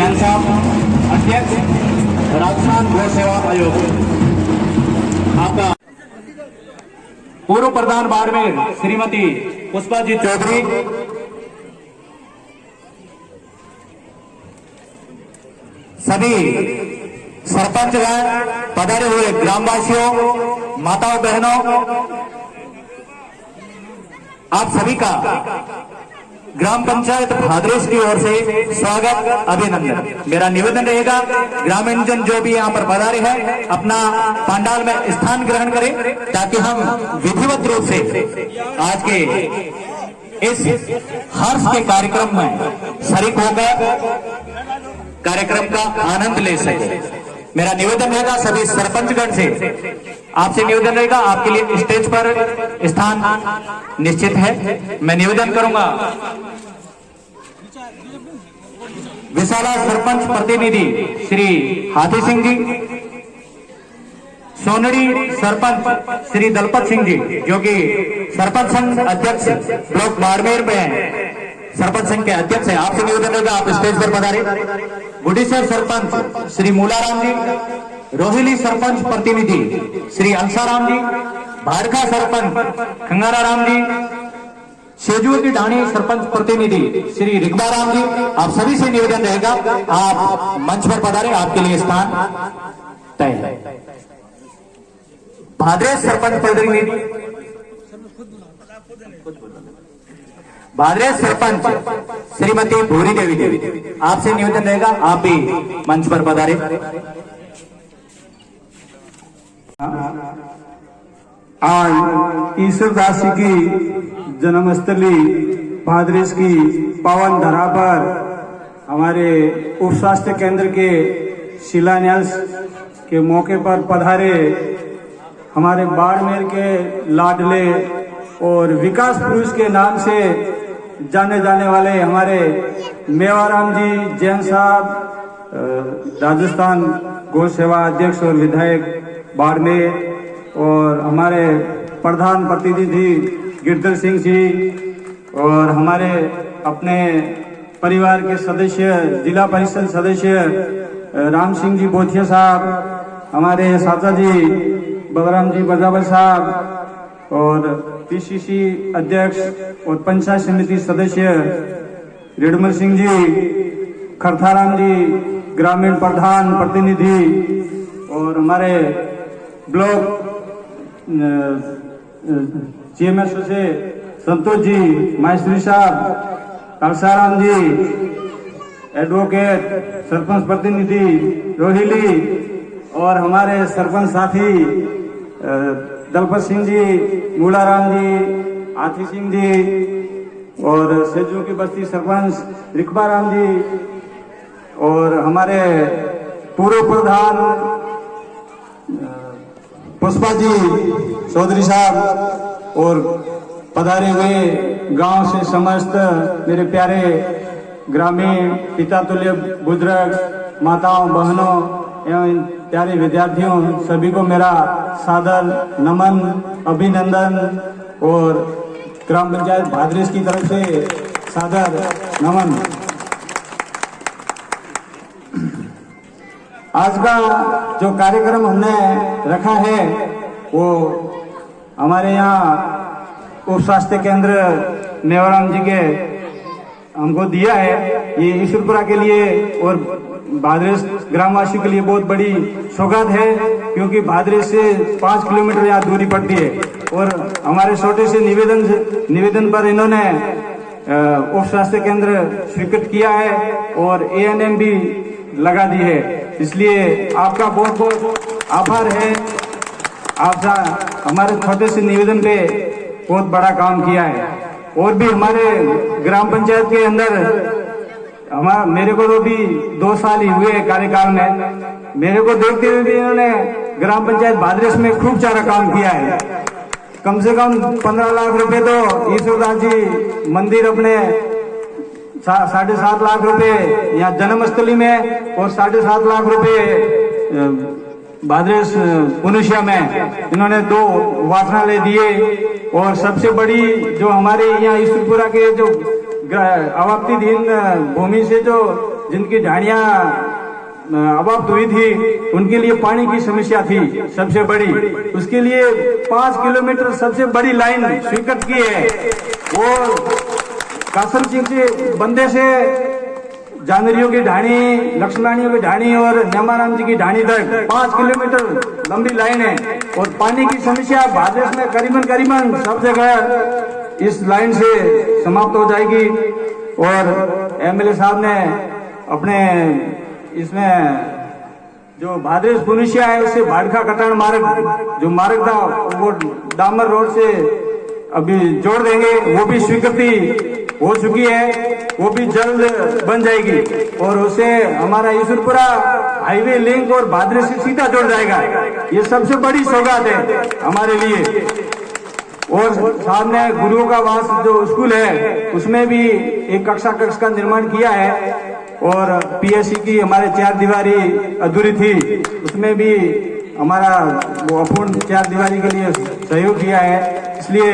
जैन साहब, अध्यक्ष राजस्थान गौ सेवा आयोग। आपका पूर्व प्रधान बाड़मेर श्रीमती पुष्पा जी चौधरी, सभी सरपंचगण, पधारे हुए ग्रामवासियों, माताओं बहनों, आप सभी का ग्राम पंचायत भाद्रेश की ओर से स्वागत, अभिनंदन। मेरा निवेदन रहेगा ग्रामीण जन जो भी यहाँ पर पधारे हैं अपना पंडाल में स्थान ग्रहण करें, ताकि हम विधिवत रूप से आज के इस हर्ष के कार्यक्रम में शरीक होकर कार्यक्रम का आनंद ले सके। मेरा निवेदन रहेगा सभी सरपंचगण से, आपसे निवेदन रहेगा, आपके लिए स्टेज पर स्थान निश्चित है। मैं निवेदन करूंगा विशाला सरपंच प्रतिनिधि श्री हाथी सिंह जी, सोनड़ी सरपंच श्री दलपत सिंह जी, जो कि सरपंच संघ अध्यक्ष ब्लॉक बाड़मेर में सरपंच संघ के अध्यक्ष है। आपसे निवेदन रहेगा आप स्टेज पर पधारे। गुडीसर सरपंच श्री मूलाराम जी, रोहिली सरपंच प्रतिनिधि श्री अंसाराम जी, भारखा सरपंच खंगारा राम जी, शेजू की ढाणी सरपंच प्रतिनिधि श्री रिगबाराम जी, आप सभी से निवेदन रहेगा आप मंच पर पधारे, आपके लिए स्थान तय है। भाद्रेश सरपंच प्रतिनिधि, भाद्रेश सरपंच श्रीमती भूरी देवी, आपसे निवेदन रहेगा आप भी मंच पर पधारे। आज ईश्वरदास जी की जन्मस्थली भाद्रेश की पावन धरा पर हमारे उप स्वास्थ्य केंद्र के शिलान्यास के मौके पर पधारे हमारे बाड़मेर के लाडले और विकास पुरुष के नाम से जाने जाने वाले हमारे मेवाराम जी जैन साहब, राजस्थान गौ सेवा अध्यक्ष और विधायक बाड़मेर, और हमारे प्रधान प्रतिनिधि गिरधर सिंह जी, और हमारे अपने परिवार के सदस्य जिला परिषद सदस्य राम सिंह जी बोथिया साहब, हमारे चाचा जी बलराम जी बजावर साहब, और पीसीसी अध्यक्ष और पंचायत समिति सदस्य रेडमल सिंह जी, खरथाराम जी ग्रामीण प्रधान प्रतिनिधि, और हमारे ब्लॉक जीएमएस से संतोष जी, माहेश्वरी साहब, अलसाराम जी, एडवोकेट सरपंच प्रतिनिधि रोहिली, और हमारे सरपंच साथी दलपत सिंह जी, मूलाराम जी, हाथी सिंह जी, और सेजू की बस्ती सरपंच रिकबाराम जी, और हमारे पूर्व प्रधान पुष्पा जी चौधरी साहब, और पधारे हुए गांव से समस्त मेरे प्यारे ग्रामीण पिता तुल्य बुजुर्ग माताओं बहनों एवं प्यारे विद्यार्थियों, सभी को मेरा सादर नमन, अभिनंदन, और ग्राम पंचायत भाद्रेश की तरफ से सादर नमन। आज का जो कार्यक्रम हमने रखा है वो हमारे यहाँ उप स्वास्थ्य केंद्र मेवाराम जी के हमको दिया है। ये ईश्वरपुरा के लिए और भाद्रेश ग्रामवासियों के लिए बहुत बड़ी सौगात है, क्योंकि भाद्रेश से 5 किलोमीटर यहाँ दूरी पड़ती है, और हमारे छोटे से निवेदन पर इन्होंने उप स्वास्थ्य केंद्र स्वीकृत किया है और ANM भी लगा दी है। इसलिए आपका बहुत बहुत आभार है। आप हमारे छोटे से निवेदन पे बहुत बड़ा काम किया है। और भी हमारे ग्राम पंचायत के अंदर मेरे को तो भी 2 साल ही हुए कार्यकाल में, मेरे को देखते हुए भी इन्होंने ग्राम पंचायत भाद्रेश में खूब सारा काम किया है। कम से कम 15 लाख रुपए तो ईश्वरदास जी मंदिर अपने 7.5 लाख रुपए यहाँ जन्मस्थली में, और 7.5 लाख रुपए भाद्रेश पुनुष्या में इन्होंने 2 वाचनालय दिए। और सबसे बड़ी जो हमारे यहाँ ईश्वरपुरा के जो अवाप्तिहीन भूमि से जो जिनकी ढाणियां अवाप्त हुई थी, उनके लिए पानी की समस्या थी सबसे बड़ी। उसके लिए 5 किलोमीटर सबसे बड़ी लाइन स्वीकृत की है। वो कासम सिंह के बंदे से जानरियों की ढाणी, लक्ष्मणियों की ढाणी और न्यामाराम जी की ढाणी तक 5 किलोमीटर लंबी लाइन है। और पानी की समस्या भाद्रेस में करीबन सब जगह इस लाइन से समाप्त हो जाएगी। और एमएलए साहब ने अपने इसमें जो भाद्रेस पुनिशिया है उससे भाड़खा कटान मार्ग जो मार्ग था वो डामर रोड से अभी जोड़ देंगे, वो भी स्वीकृति हो चुकी है, वो भी जल्द बन जाएगी। और उससे हमारा ईश्वरपुरा हाईवे लिंक और भाद्रेस से सीधा जुड़ जाएगा। ये सबसे बड़ी सौगात है हमारे लिए। और सामने गुरुओं का वास जो स्कूल है उसमें भी एक कक्षा का निर्माण किया है। और पीएससी की हमारे 4 दीवारी अधूरी थी, उसमें भी हमारा वो अपूर्ण 4 दीवारी के लिए सहयोग किया है। इसलिए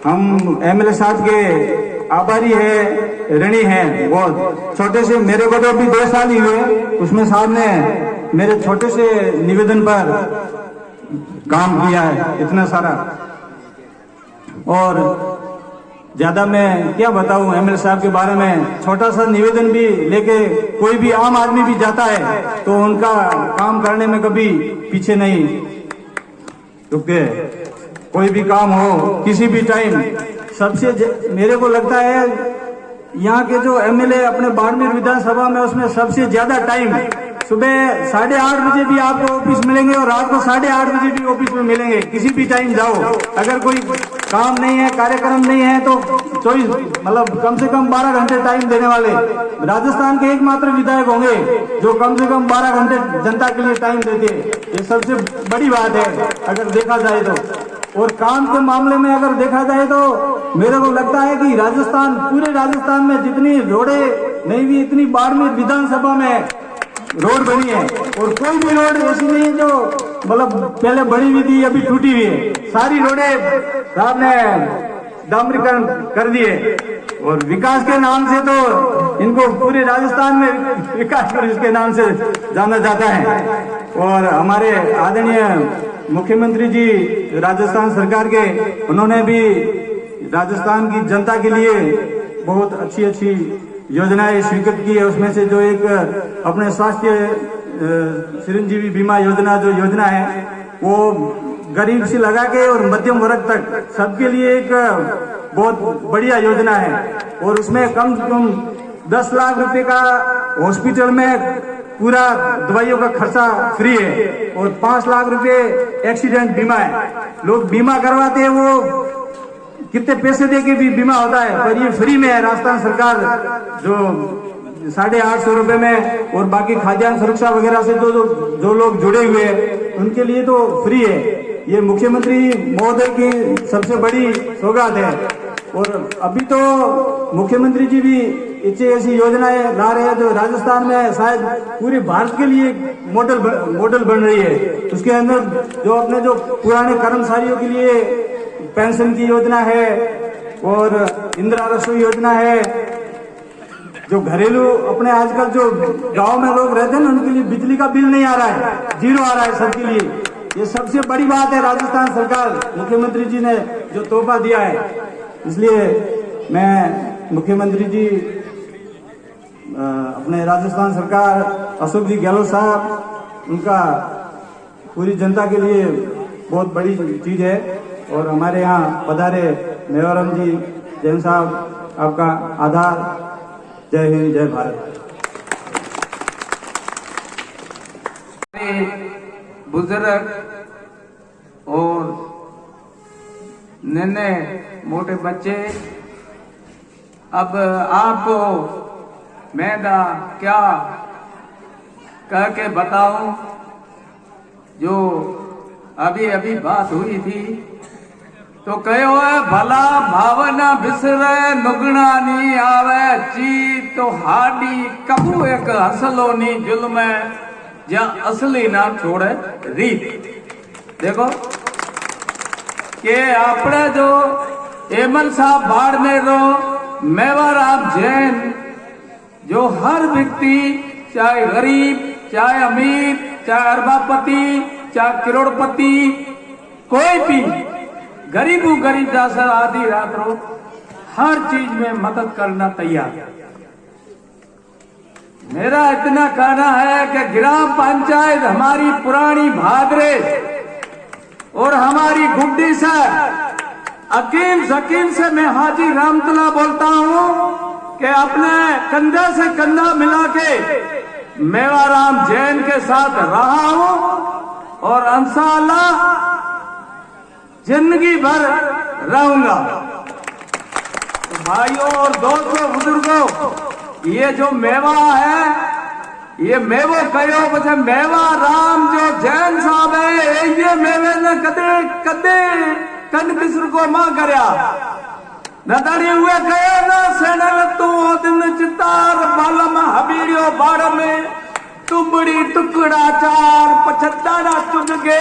हम एमएलए साहब के आभारी है, ऋणी है बहुत। छोटे से मेरे को तो अभी 2 साल ही हुए, उसमें साहब ने मेरे छोटे से निवेदन पर काम किया है इतना सारा। और ज्यादा मैं क्या बताऊं एमएलए साहब के बारे में। छोटा सा निवेदन भी लेके कोई भी आम आदमी भी जाता है तो उनका काम करने में कभी पीछे नहीं रुकते। कोई भी काम हो किसी भी टाइम, सबसे मेरे को लगता है यहाँ के जो एमएलए अपने बाड़मेर विधानसभा में उसमें सबसे ज्यादा टाइम सुबह 8:30 बजे भी आपको ऑफिस मिलेंगे और रात को 8:30 बजे भी ऑफिस में मिलेंगे। किसी भी टाइम जाओ, अगर कोई काम नहीं है, कार्यक्रम नहीं है तो 24 मतलब कम से कम 12 घंटे टाइम देने वाले राजस्थान के एकमात्र विधायक होंगे जो कम से कम 12 घंटे जनता के लिए टाइम देते हैं। ये सबसे बड़ी बात है अगर देखा जाए तो। और काम के मामले में अगर देखा जाए तो मेरे को लगता है कि राजस्थान, पूरे राजस्थान में जितनी रोडें नहीं भी इतनी बाड़मेर विधानसभा में रोड बनी है। और कोई भी रोड ऐसी नहीं है जो मतलब पहले बनी हुई थी अभी टूटी हुई है। सारी रोडें साहब ने डामरीकरण कर दिए। और विकास के नाम से तो इनको पूरे राजस्थान में विकास कर इसके नाम से जाना जाता है। और हमारे आदरणीय मुख्यमंत्री जी राजस्थान सरकार के, उन्होंने भी राजस्थान की जनता के लिए बहुत अच्छी योजनाएं स्वीकृत की है। उसमें से जो एक अपने स्वास्थ्य चिरंजीवी बीमा योजना जो योजना है वो गरीब से लगा के और मध्यम वर्ग तक सबके लिए एक बहुत बढ़िया योजना है। और उसमें कम से कम 10 लाख रुपए का हॉस्पिटल में पूरा दवाइयों का खर्चा फ्री है। और 5 लाख रुपए एक्सीडेंट बीमा है। लोग बीमा करवाते हैं, वो कितने पैसे दे के भी बीमा होता है, पर ये फ्री में है। राजस्थान सरकार जो 850 रुपए में और बाकी खाद्यान्न सुरक्षा वगैरह से जो लोग जुड़े हुए हैं उनके लिए तो फ्री है। ये मुख्यमंत्री महोदय की सबसे बड़ी सौगात है। और अभी तो मुख्यमंत्री जी भी ऐसी योजनाएं ला रहे हैं जो राजस्थान में शायद पूरे भारत के लिए मॉडल बन रही है। उसके अंदर जो अपने जो पुराने कर्मचारियों के लिए पेंशन की योजना है और इंदिरा रसोई योजना है। जो घरेलू अपने आजकल जो गांव में लोग रहते हैं ना, उनके लिए बिजली का बिल नहीं आ रहा है, 0 आ रहा है सबके लिए। ये सबसे बड़ी बात है राजस्थान सरकार, मुख्यमंत्री जी ने जो तोहफा दिया है। इसलिए मैं मुख्यमंत्री जी अपने राजस्थान सरकार अशोक जी गहलोत साहब, उनका पूरी जनता के लिए बहुत बड़ी चीज है। और हमारे यहाँ पधारे मेवाराम जी जैन साहब, आपका आधार। जय हिंद, जय भारत। बुजुर्ग और नन्हे मोटे बच्चे, अब आपको मैं क्या कह के बताऊं। जो अभी बात हुई थी तो कहो है भला भावना बिसरे नुगना नी आवे ची तो हाडी कबू एक असलो नी जुल्म जा असली ना छोड़े रीत। देखो कि आपने जो एमएल साहब बाड़मेर रो मेवाराम जैन जो हर व्यक्ति, चाहे गरीब, चाहे अमीर, चाहे अरबापति, चाहे करोड़पति, कोई भी गरीबू गरीब जैसा आधी रात रो हर चीज में मदद करना तैयार। मेरा इतना कहना है कि ग्राम पंचायत हमारी पुरानी भादरेस और हमारी गुड्डी से अकीम शकीम से मैं हाजी रामतला बोलता हूं कि अपने कंधे से कंधा मिला के मेवाराम जैन के साथ रहा हूं और इंशाअल्लाह जिंदगी भर रहूंगा। तो भाइयों और दोस्तों, बुजुर्गों, ये जो मेवा है, ये मेवो कहो बचे मेवा राम जो जैन साहब है, ये मेवे ने कदे कदे कन किसर को मां करया नदारी हुए कहे ना सेनल तू दिन चितार बालम हबीड़ियो बाड़ में तुबड़ी टुकड़ा चार पछताना चुन के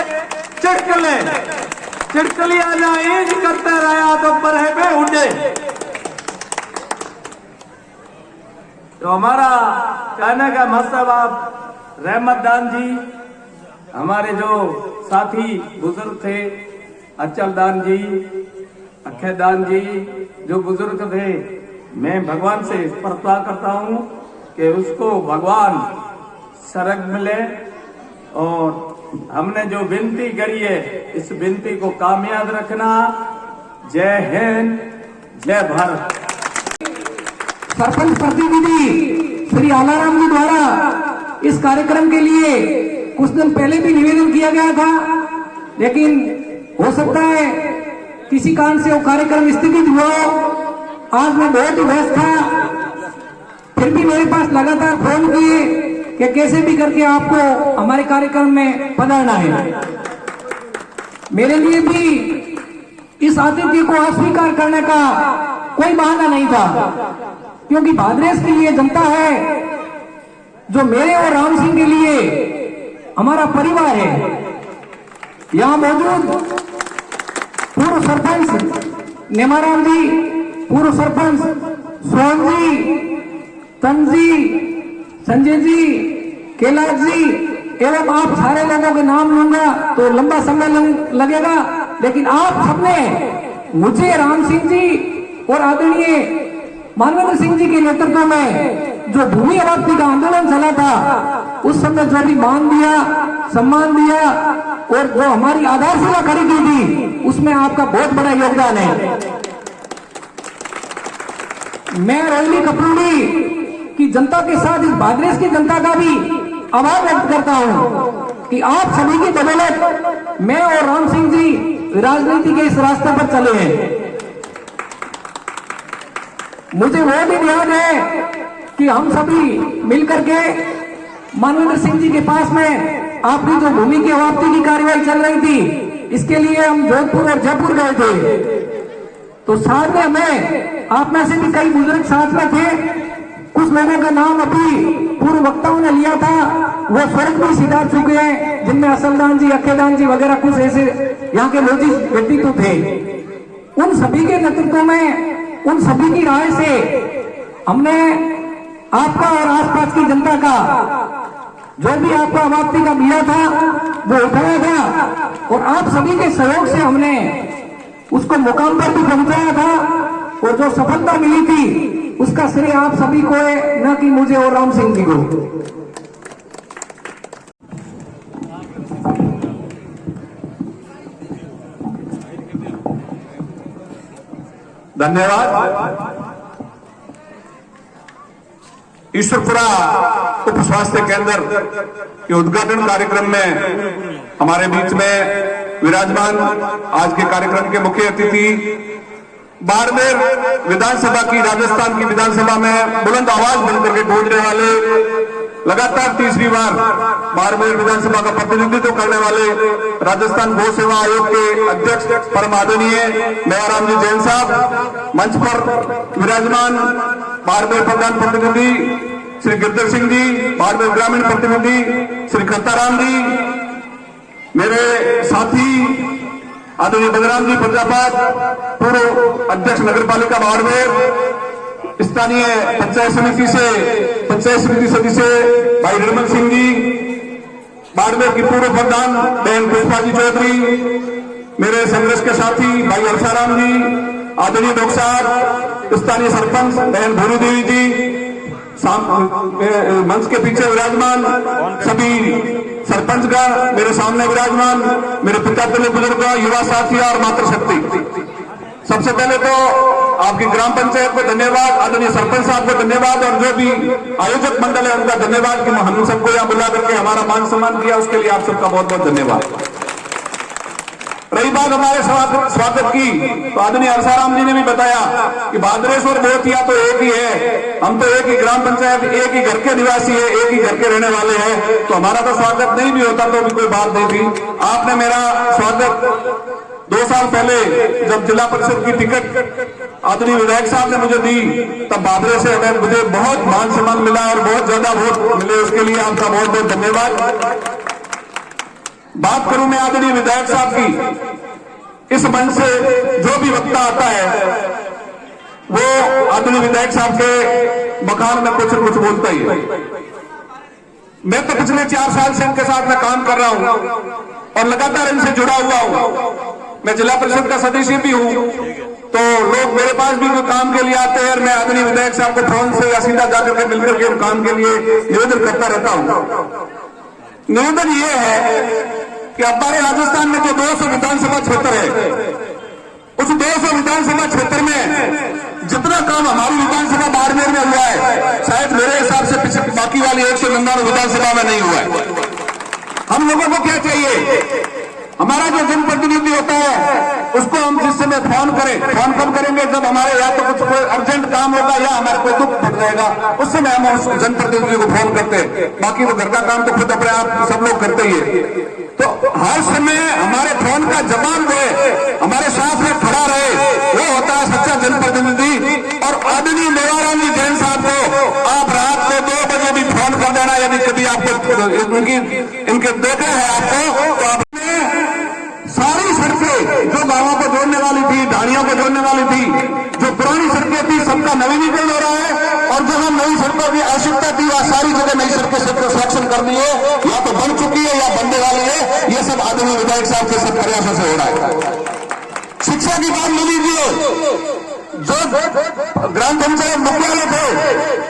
चिड़कलिया ना इंज करते रहा तो परे पे उड़े। तो हमारा कहने का मतलब आप रहमत दान जी, हमारे जो साथी बुजुर्ग थे, अचल दान जी, अक्षय दान जी जो बुजुर्ग थे, मैं भगवान से प्रार्थना करता हूं कि उसको भगवान सरग मिले और हमने जो विनती करी है इस विनती को कामयाब रखना। जय हिंद, जय भारत। सरपंच प्रतिनिधि श्री आलाराम जी द्वारा इस कार्यक्रम के लिए कुछ दिन पहले भी निवेदन किया गया था, लेकिन हो सकता है किसी कारण से वो कार्यक्रम स्थगित हुआ। आज मैं बहुत ही व्यस्त था, फिर भी मेरे पास लगातार फोन किए कि कैसे भी करके आपको हमारे कार्यक्रम में पधारना है। मेरे लिए भी इस आतिथ्य को अस्वीकार करने का कोई बहाना नहीं था, क्योंकि भादरेस की ये जनता है जो मेरे और राम सिंह के लिए हमारा परिवार है। यहाँ मौजूद पूर्व सरपंच नेमाराम जी, पूर्व सरपंच सोहन जी, तंजी, संजय जी, कैलाश जी एवं आप सारे लोगों के नाम लूंगा तो लंबा समय लगेगा, लेकिन आप सबने मुझे राम सिंह जी और आदरणीय मानवेंद्र सिंह जी के नेतृत्व में जो भूमि अवाप्ति का आंदोलन चला था उस समय जो भी मान दिया, सम्मान दिया और जो हमारी आधारशिला खड़ी की थी, उसमें आपका बहुत बड़ा योगदान है। मैं रोहिणी कपूरी की जनता के साथ इस भादरेस की जनता का भी आभार व्यक्त करता हूं कि आप सभी की बदौलत मैं और राम सिंह जी राजनीति के इस रास्ते पर चले हैं। मुझे वो भी याद है कि हम सभी मिलकर के मानवेंद्र सिंह जी के पास में आपकी जो भूमि की अवाप्ति की कार्रवाई चल रही थी, इसके लिए हम जोधपुर और जयपुर गए थे। तो साथ में हमें आप में से भी कई बुजुर्ग साथ में थे, कुछ लोगों का नाम अभी पूर्व वक्ताओं ने लिया था, वो स्वर्ग में सिधार चुके हैं, जिनमें असलदान जी, अखेदान जी वगैरह कुछ ऐसे यहाँ के लोधी व्यक्तित्व थे। उन सभी के नेतृत्व में, उन सभी की राय से हमने आपका और आसपास की जनता का जो भी आपका अवाप्ति का मिला था वो उठाया था और आप सभी के सहयोग से हमने उसको मुकाम पर भी पहुंचाया था और जो सफलता मिली थी उसका श्रेय आप सभी को है, न कि मुझे और राम सिंह जी को। धन्यवाद। ईश्वरपुरा उप स्वास्थ्य केंद्र के उद्घाटन कार्यक्रम में हमारे बीच में विराजमान आज के कार्यक्रम के मुख्य अतिथि, बाड़मेर विधानसभा की, राजस्थान की विधानसभा में बुलंद आवाज बनकर के गूंजने वाले, लगातार तीसरी बार बाड़मेर विधानसभा का प्रतिनिधित्व करने वाले राजस्थान गौ सेवा आयोग के अध्यक्ष परम आदरणीय मेवाराम जी जैन साहब, मंच पर विराजमान बाड़मेर प्रधान प्रतिनिधि श्री गिरधर सिंह जी, बाड़मेर ग्रामीण प्रतिनिधि श्री खत्ताराम जी, मेरे साथी आदरणीय बलराम जी प्रजापत, पूर्व अध्यक्ष नगर पालिका बाड़मेर, स्थानीय पंचायत समिति सदस्य भाई निर्मल सिंह जी, बाड़मेर की पूर्व प्रधान बहन पुष्पा जी चौधरी, मेरे संघर्ष के साथी भाई हर्षाराम जी, आदरणीय डॉक्टर साहब, स्थानीय सरपंच बहन भूरू देवी जी, मंच के पीछे विराजमान सभी सरपंचगण, मेरे सामने विराजमान मेरे पिता तुल्य बुजुर्ग, युवा साथी और मातृशक्ति। सबसे पहले तो आपकी ग्राम पंचायत को धन्यवाद, आदरणीय सरपंच साहब को धन्यवाद, और जो भी आयोजक मंडल है उनका धन्यवाद कि हम सबको यहाँ बुला करके हमारा मान सम्मान किया, उसके लिए आप सबका बहुत बहुत धन्यवाद। रही बात हमारे स्वागत की, तो आदरणीय हर्षाराम जी ने भी बताया कि भाद्रेश्वर बोथिया तो एक ही है, हम तो एक ही ग्राम पंचायत, एक ही घर के निवासी है, एक ही घर के रहने वाले हैं, तो हमारा तो स्वागत नहीं भी होता तो भी कोई बात नहीं थी। आपने मेरा स्वागत 2 साल पहले जब जिला परिषद की टिकट आदरणीय विधायक साहब ने मुझे दी, तब भादरे से मुझे बहुत मान सम्मान मिला और बहुत ज्यादा वोट मिले, उसके लिए आपका बहुत बहुत धन्यवाद। बात करूं मैं आदरणीय विधायक साहब की, इस मंच से जो भी वक्ता आता है वो आदरणीय विधायक साहब के बखान में कुछ न कुछ बोलता ही है। मैं तो पिछले 4 साल से इनके साथ में काम कर रहा हूं और लगातार इनसे जुड़ा हुआ हूं। मैं जिला परिषद का सदस्य भी हूं, तो लोग मेरे पास भी कोई काम के लिए आते हैं और मैं आदरणीय विधायक साहब को फोन से या सीधा जाकर के मिलकर के काम के लिए निवेदन करता रहता हूं। निवेदन ये है कि हमारे राजस्थान में जो 200 विधानसभा क्षेत्र है, उस 200 विधानसभा क्षेत्र में जितना काम हमारी विधानसभा बाड़मेर में हुआ है, शायद मेरे हिसाब से पीछे बाकी वाली 199 विधानसभा में नहीं हुआ है। हम लोगों को क्या चाहिए, हमारा जो जनप्रतिनिधि होता है उसको हम जिस समय फोन करें, फोन कब करेंगे जब हमारे या तो कुछ कोई अर्जेंट काम होगा या हमारे कोई दुख पड़ जाएगा, उस समय हम उस जनप्रतिनिधि को फोन करते हैं। बाकी वो घर का काम तो खुद अपने आप सब लोग करते ही है। तो हर समय हमारे फोन का जवाब दे, हमारे साथ में खड़ा रहे, वो होता है सच्चा जनप्रतिनिधि। और आदरणीय मेवाराम जी जैन साहब को आप रात को 2 बजे भी फोन कर देना, यदि कभी आपको इनके देखे हैं आपको, तो आपने सारी सड़कें जो गांवों को जोड़ने वाली थी, ढाणियों को जोड़ने वाली थी, जो पुरानी सड़कें थी, सबका नवीनीकरण हो रहा है। और जो हम नई सड़कों की आवश्यकता थी वह सारी जगह नई सड़कें सेक्शन करनी है, या तो बन चुकी है या बनने वाली है। ये सब आदरणीय विधायक साहब के सब प्रयासों से हो रहा है। शिक्षा की बात ले लीजिए, जो ग्राम पंचायत मुख्यालय थे,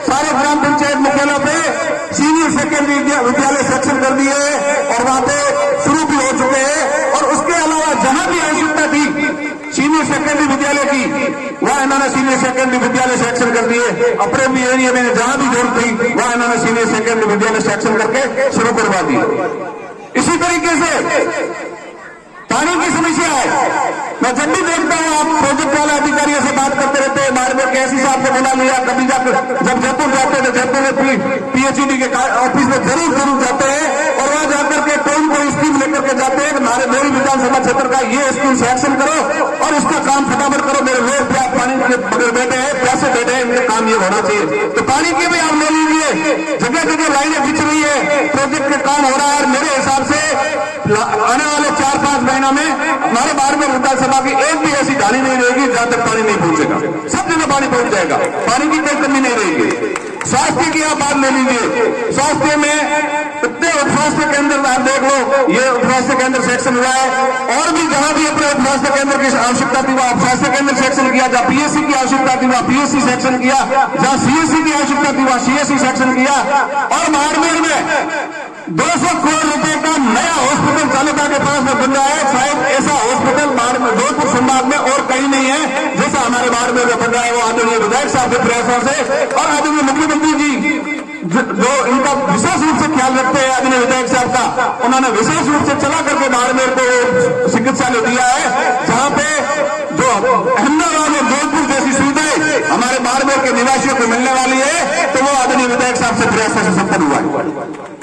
सारे ग्राम पंचायत मुख्यालय पे सीनियर सेकेंडरी विद्यालय सेक्शन कर दिए और वहां पे शुरू भी हो चुके हैं। और उसके अलावा जहां भी आवश्यकता थी सीनियर सेकेंडरी विद्यालय की, वहां इन्होंने सीनियर सेकेंडरी विद्यालय सेक्शन कर दिए। अपने भी एरिया में जहां भी जरूरत थी वहां इन्होंने सीनियर सेकेंडरी विद्यालय सेक्शन करके शुरू करवा दिए। इसी तरीके से पानी की समस्या है। मैं जब भी देखता हूं आप प्रोजेक्ट वाले अधिकारियों से बात करते रहते हैं, बाड़मेर के एसडी साहब से बुला लिया, कभी जाकर जब जयपुर जाते थे, जयपुर में पीएचईडी के ऑफिस में जरूर जाते हैं और वहां जाकर के कोई स्कीम लेकर के जाते हैं, हमारे मेरी विधानसभा क्षेत्र का ये स्कीम सेक्शन करो और इसका काम फटाफट करो, मेरे लोग पानी के बगैर बैठे हैं, प्यासे बैठे हैं, इनका काम ये होना चाहिए। तो पानी की भी आप ले लीजिए, जगह जगह लाइनें खिंच रही है, प्रोजेक्ट का काम हो रहा है। और मेरे हिसाब से आने वाले 4-5 महीनों में हमारे बाड़मेर विधानसभा की एक भी ऐसी ढाणी नहीं रहेगी जहां तक पानी नहीं पहुंचेगा। सब जगह पानी पहुंच जाएगा, पानी की कोई कमी नहीं रहेगी। स्वास्थ्य की आप बात ले लीजिए, स्वास्थ्य में कितने उपस्वास्थ्य केंद्र आप देख लो, ये उपस्वास्थ्य केंद्र सेक्शन हुआ है। और भी जहां भी अपने उपस्वास्थ्य केंद्र की आवश्यकता थी वहां उपस्वास्थ्य केंद्र सेक्शन किया, जहां पीएससी की आवश्यकता थी वहां पीएससी सेक्शन किया, जहां सीएससी की आवश्यकता थी वहां सीएससी सेक्शन किया। और बाड़मेर में 200 करोड़ रुपए का नया हॉस्पिटल तालुका के पास में बन रहा है। शायद ऐसा हॉस्पिटल बाड़मेर जोधपुर संभाग में और कहीं नहीं है जैसा हमारे बाड़मेर में बन रहा है। वो आदरणीय विधायक साहब के प्रयासों से और आदरणीय मुख्यमंत्री जी जो इनका विशेष रूप से ख्याल रखते हैं, आदरणीय विधायक साहब का, उन्होंने विशेष रूप से चला करके बाड़मेर को चिकित्सालय दिया है, जहां पे जो अहमदाबाद और जोधपुर जैसी सुविधाएं हमारे बाड़मेर के निवासियों को मिलने वाली है, तो वो आदरणीय विधायक साहब से प्रयासों से संपन्न हुआ है।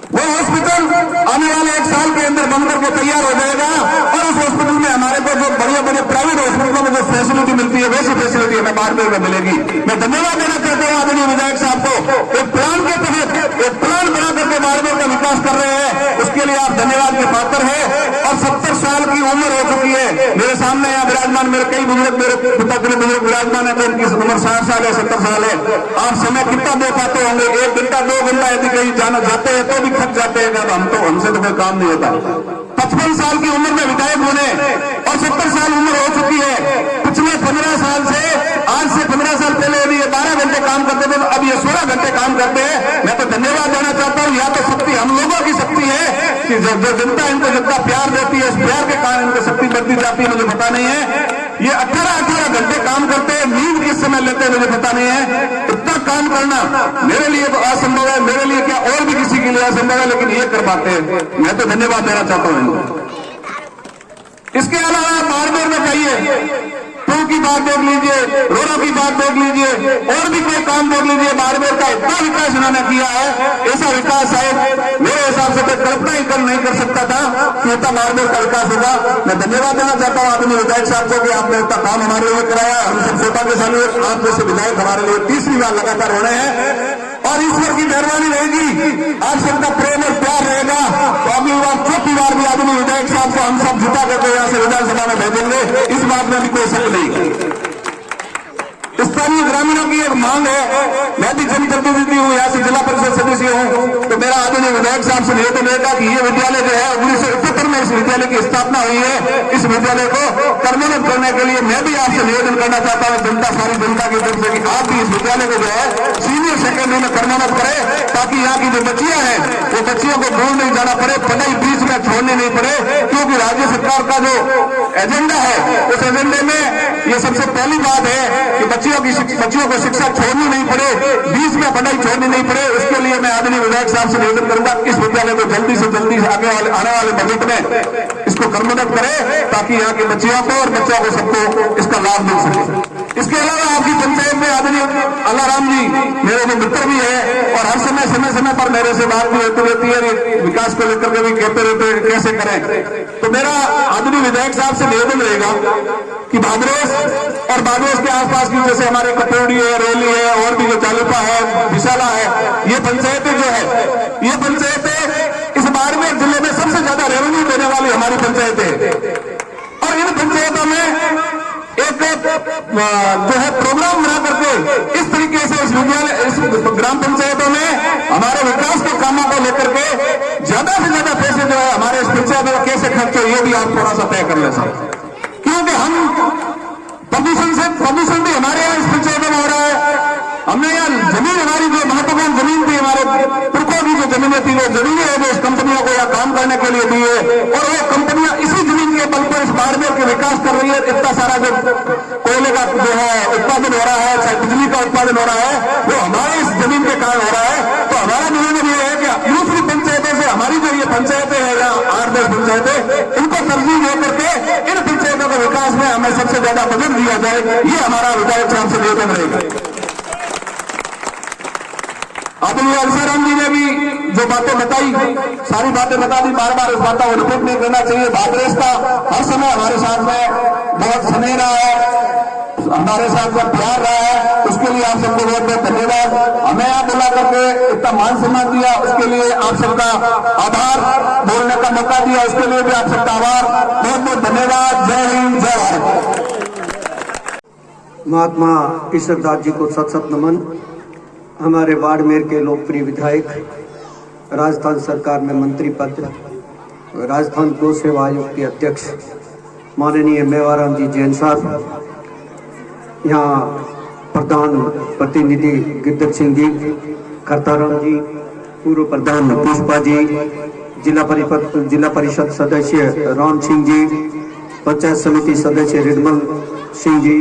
वो हॉस्पिटल आने वाले 1 साल के अंदर बनकर के तैयार हो जाएगा और उस हॉस्पिटल में हमारे को जो बड़े प्राइवेट हॉस्पिटलों में जो फैसिलिटी मिलती है वैसी फैसिलिटी हमें बाड़मेर में मिलेगी। मैं धन्यवाद देना चाहता हूँ आदरणीय विधायक साहब को, एक प्लान के तहत एक प्लान बना करके बाड़मेर का विकास कर रहे हैं, उसके लिए आप धन्यवाद के पात्र हैं। और 70 साल की उम्र हो चुकी है, मेरे सामने यहाँ विराजमान, मेरे कई बुजुर्ग, मेरे पिता के बुजुर्ग विराजमान है, तो इनकी उम्र 60 साल है, 70 साल है। आप समय कितना दे पाते होंगे? 1 घंटा 2 घंटा यदि कहीं जाना जाते हैं तो भी थक जाते हैं। अब हमसे तो कोई काम नहीं होता। 55 साल की उम्र में विधायक बने और 70 साल उम्र हो चुकी है। पिछले 15 साल से, आज से 15 साल पहले यदि ये 12 घंटे काम करते थे तो अब ये 16 घंटे काम करते हैं। मैं तो धन्यवाद देना चाहता हूं। या तो शक्ति हम लोगों की शक्ति है कि जो जनता इनको जितना प्यार देती है, उस प्यार के कारण इनको शक्ति बढ़ती जाती है, मुझे पता नहीं है। ये 18 घंटे काम करते हैं, नींद किस समय लेते हैं मुझे पता नहीं है। इतना काम करना मेरे लिए तो असंभव है, मेरे लिए क्या और भी किसी के लिए असंभव है, लेकिन ये कर पाते हैं। मैं तो धन्यवाद देना चाहता हूं इनको। इसके अलावा बाड़मेर में जाइए, पुल की बात देख लीजिए, रोडों की बात देख लीजिए, और भी कोई काम देख लीजिए। बाड़मेर का इतना विकास उन्होंने किया है, ऐसा विकास शायद मेरे हिसाब से तो कल्पना ही नहीं कर सकता था कि इतना बाड़मेर का विकास होगा। मैं धन्यवाद देना चाहता हूँ आदरणीय विधायक साहब को कि आपने इतना काम हमारे लिए कराया। हम सब सौभाग्य साल आप जैसे विधायक हमारे लिए तीसरी बार लगातार हो रहे हैं, और ईश्वर की मेहरबानी रहेगी, आप सबका प्रेम और प्यार रहेगा तो अगली बार चौथी बार भी आदरणीय विधायक साहब को हम सब जुटा करके यहाँ से विधानसभा में भेजेंगे। इस बात में भी कोई शक नहीं। स्थानीय ग्रामीणों की एक मांग है, मैं भी जनप्रतिनिधि हूँ, यहाँ से जिला परिषद सदस्य हूँ, तो मेरा आदरणीय विधायक साहब से निवेदन रहेगा कि ये विद्यालय जो है 1971 में इस विद्यालय की स्थापना हुई है। इस विद्यालय को कर्मोन्नत करने के लिए मैं भी आपसे निवेदन करना चाहता हूँ, जनता, सारी जनता की तरफ से, कि आप भी इस विद्यालय को जो है सीनियर सेकेंडरी में कर्मोन्नत करें, ताकि यहाँ की जो बच्चियां हैं वो बच्चियों को दूर नहीं जाना पड़े, पढ़ाई बीच में छोड़नी नहीं पड़े। क्योंकि राज्य सरकार का जो एजेंडा है, उस एजेंडे में ये सबसे पहली बात है कि बच्चियों को शिक्षा छोड़नी नहीं पड़े, बीच में पढ़ाई छोड़नी नहीं पड़े। इसके लिए मैं आदरणीय विधायक साहब से निवेदन करूंगा इस विद्यालय को जल्दी से जल्दी आने वाले बजट में इसको कर्मोन्नत करे, ताकि यहाँ की बच्चियों को और बच्चों को सबको इसका लाभ मिल सके। इसके अलावा आपकी पंचायत में आदरणीय अल्लाराम जी मेरे जो मित्र भी है, और हर समय पर मेरे से बात भी होती रहती है, विकास को लेकर के भी कहते रहते हैं कैसे करें। तो मेरा आदरणीय विधायक साहब से निवेदन रहेगा कि भादरोस और भादरोस के आसपास की, जैसे हमारे कटोड़ी है, रोली है, और भी जो चालुपा है, विशाला है, ये पंचायतें जो है, ये पंचायतें इस बाड़मेर जिले में सबसे ज्यादा रेवेन्यू देने वाली हमारी पंचायतें। और इन पंचायतों में एक जो है प्रोग्राम बना करके इस तरीके से इस विद्यालय, इस ग्राम पंचायतों में हमारे विकास के कामों को लेकर के ज्यादा से ज्यादा पैसे जो है हमारे इस पंचायत में कैसे खर्च हो, ये भी आप थोड़ा सा तय कर ले सकते। क्योंकि हम प्रदूषण भी हमारे यहाँ इस पंचायत में हो रहा है। हमने यहाँ जमीन, हमारी जो महत्वपूर्ण जमीन थी, हमारे पुरखों की जो जमीनें थी, वो जमीनें है जो इस कंपनियों को यहाँ काम करने के लिए दी है, और वो कंपनियां इसी जमीन के बल पर इस बाड़मेर के विकास कर रही है। इतना सारा जो कोयले का जो है उत्पादन हो रहा है, चाहे बिजली का उत्पादन हो रहा है, वो हमारे इस जमीन के कारण हो रहा है। तो हमारा निवेदन ये है कि दूसरी पंचायतों से हमारी जो ये पंचायतें हैं, या 8-10 पंचायतें, इनको तरजीह दे करके इन पंचायतों के विकास में हमें सबसे ज्यादा बजट दिया जाए। ये हमारा विधायक साहब से निवेदन रहेगा। आदरणीय अल्साराम जी ने भी जो बातें बताई, सारी बातें बता दी, बार बार इस बात को रिपीट नहीं करना चाहिए। भादरेस का हर समय हमारे साथ में बहुत स्नेह रहा है, हमारे साथ में प्यार रहा है, उसके लिए आप सबको बहुत बहुत धन्यवाद। हमें यहाँ बुला करके इतना मान सम्मान दिया, उसके लिए आप सबका आभार, बोलने का मौका दिया, उसके लिए भी आप सबका आभार, बहुत बहुत धन्यवाद। जय हिंद, जय भारत। महात्मा ईश्वरदास जी को सत सत नमन। हमारे बाड़मेर के लोकप्रिय विधायक, राजस्थान सरकार में मंत्री पद, राजस्थान गौ सेवा आयोग के अध्यक्ष माननीय मेवाराम जी जैन साहब, यहाँ प्रधान प्रतिनिधि गिरधर सिंह जी, खरताराम जी, पूर्व प्रधान पुष्पा जी, जिला परिषद सदस्य राम सिंह जी, पंचायत समिति सदस्य रिडमल सिंह जी,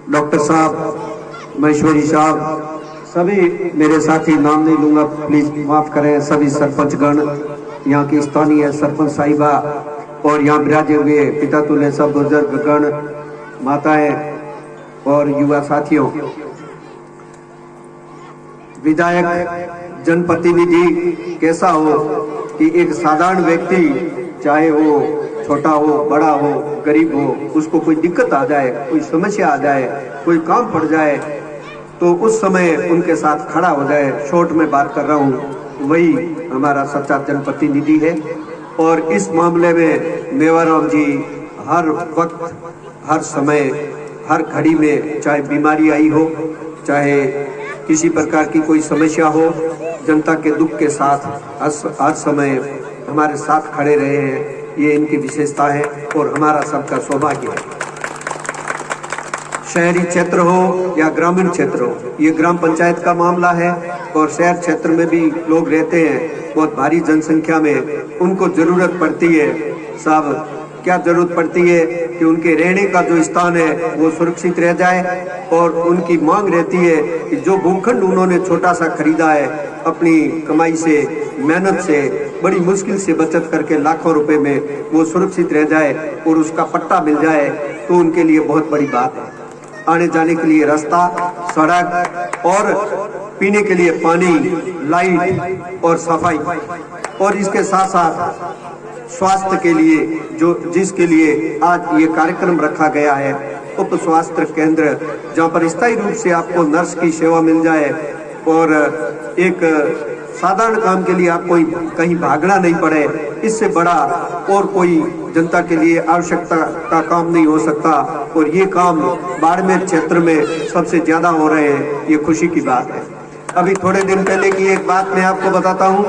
डॉक्टर साहब, महेश्वरी साहब, सभी मेरे साथी, नाम नहीं लूंगा प्लीज माफ करें, सभी सरपंचगण, यहाँ की स्थानीय सरपंच साहिबा, और यहाँ विराजे हुए पिता तुल्य सब बुजुर्गगण, माताएं और युवा साथियों। विधायक जनप्रतिनिधि कैसा हो कि एक साधारण व्यक्ति, चाहे वो छोटा हो, बड़ा हो, गरीब हो, उसको कोई दिक्कत आ जाए, कोई समस्या आ जाए, कोई काम पड़ जाए, तो उस समय उनके साथ खड़ा हो जाए। शॉर्ट में बात कर रहा हूँ, वही हमारा सच्चा जनप्रतिनिधि है। और इस मामले में मेवाराम जी हर वक्त हर समय हर घड़ी में, चाहे बीमारी आई हो, चाहे किसी प्रकार की कोई समस्या हो, जनता के दुख के साथ हर समय हमारे साथ खड़े रहे हैं। ये इनकी विशेषता है और हमारा सबका सौभाग्य है। शहरी क्षेत्र हो या ग्रामीण क्षेत्र हो, ये ग्राम पंचायत का मामला है और शहर क्षेत्र में भी लोग रहते हैं बहुत भारी जनसंख्या में। उनको जरूरत पड़ती है, साहब क्या जरूरत पड़ती है कि उनके रहने का जो स्थान है वो सुरक्षित रह जाए, और उनकी मांग रहती है कि जो भूखंड उन्होंने छोटा सा खरीदा है अपनी कमाई से, मेहनत से, बड़ी मुश्किल से बचत करके लाखों रुपए में, वो सुरक्षित रह जाए और उसका पट्टा मिल जाए तो उनके लिए बहुत बड़ी बात है। आने जाने के लिए रास्ता, सड़क और पीने के लिए पानी, लाइट और सफाई, और इसके साथ साथ स्वास्थ्य के लिए जिसके लिए आज ये कार्यक्रम रखा गया है, उप स्वास्थ्य केंद्र, जहाँ पर स्थायी रूप से आपको नर्स की सेवा मिल जाए और एक साधारण काम के लिए आपको कहीं भागना नहीं पड़े। इससे बड़ा और कोई जनता के लिए आवश्यकता का काम नहीं हो सकता, और ये काम बाड़मेर क्षेत्र में सबसे ज्यादा हो रहे हैं। ये खुशी की बात है। अभी थोड़े दिन पहले की एक बात मैं आपको बताता हूँ